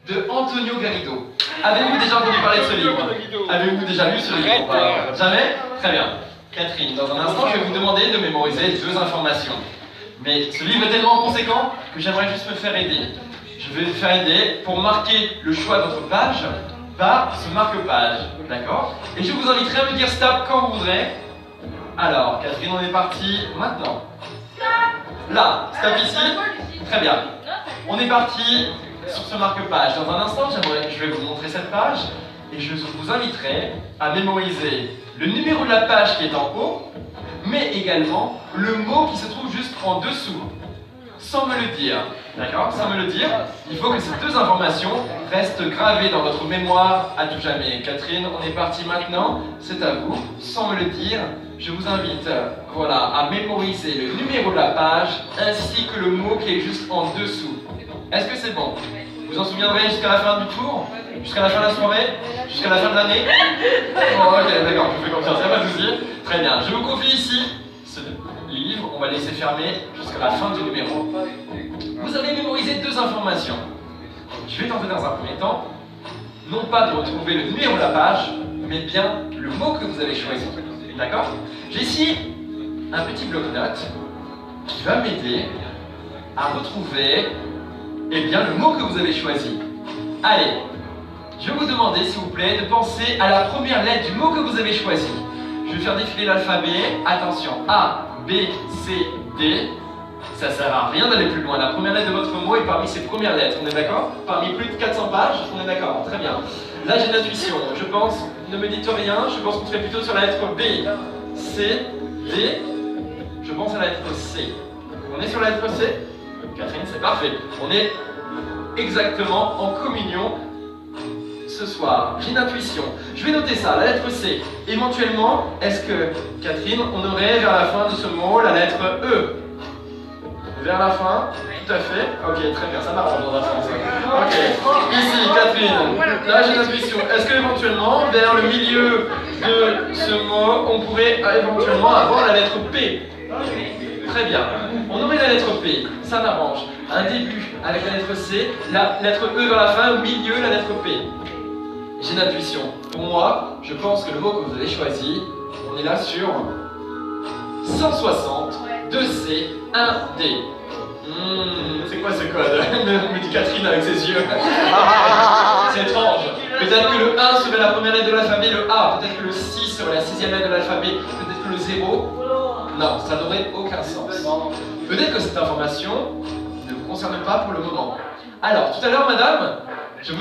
de Antonio Garrido. Avez-vous déjà entendu parler de ce livre? Avez-vous déjà lu ce livre? Jamais? Très bien. Catherine, dans un instant, je vais vous demander de mémoriser 2 informations. Mais ce livre est tellement conséquent que j'aimerais juste me faire aider. Je vais me faire aider pour marquer le choix de votre page par ce marque-page. D'accord? Et je vous inviterai à me dire stop quand vous voudrez. Alors, Catherine, on est parti maintenant. Là, stop ici. Très bien. On est parti sur ce marque-page. Dans un instant, je vais vous montrer cette page et je vous inviterai à mémoriser le numéro de la page qui est en haut, mais également le mot qui se trouve juste en dessous, sans me le dire. D'accord? Sans me le dire, il faut que ces 2 informations restent gravées dans votre mémoire à tout jamais. Catherine, on est parti maintenant, c'est à vous. Sans me le dire, je vous invite voilà, à mémoriser le numéro de la page ainsi que le mot qui est juste en dessous. Est-ce que c'est bon? Vous en souviendrez jusqu'à la fin du tour? Jusqu'à la fin de la soirée? Jusqu'à la fin de l'année? Oh, ok, d'accord, je vous fais confiance, il n'y a pas de souci. Très bien, je vous confie ici ce livre, on va le laisser fermer jusqu'à la fin du numéro. Vous avez mémorisé 2 informations. Je vais tenter dans un premier temps, non pas de retrouver le numéro de la page, mais bien le mot que vous avez choisi. D'accord? J'ai ici un petit bloc-notes qui va m'aider à retrouver bien, le mot que vous avez choisi. Allez, je vais vous demander, s'il vous plaît, de penser à la première lettre du mot que vous avez choisi. Je vais faire défiler l'alphabet. Attention, A, B, C, D. Ça sert à rien d'aller plus loin. La première lettre de votre mot est parmi ces premières lettres. On est d'accord? Parmi plus de 400 pages, on est d'accord. Très bien. Là, j'ai l'intuition. Je pense, ne me dites rien, je pense qu'on serait plutôt sur la lettre B, C, D. Je pense à la lettre C. On est sur la lettre C? Catherine, c'est parfait. On est exactement en communion ce soir. J'ai une intuition. Je vais noter ça, la lettre C. Éventuellement, est-ce que, Catherine, on aurait vers la fin de ce mot la lettre E? Vers la fin? Tout à fait. Ok, très bien, ça m'arrange dans un sens. Ok. Ici, Catherine, là j'ai l'intuition. Est-ce que éventuellement, vers le milieu de ce mot, on pourrait éventuellement avoir la lettre P? Très bien. On aurait la lettre P, ça m'arrange. Un début avec la lettre C, la lettre E vers la fin, au milieu la lettre P. J'ai une intuition. Pour moi, je pense que le mot que vous avez choisi, on est là sur 160, 2C, 1D. C'est quoi ce code? Me dit Catherine avec ses yeux. C'est étrange. Peut-être que le 1 serait la première lettre de l'alphabet, le A. Peut-être que le 6 serait la 6e lettre de l'alphabet. Peut-être que le 0. Non, ça n'aurait aucun sens. Peut-être que cette information ne vous concerne pas pour le moment. Alors, tout à l'heure, madame, je vous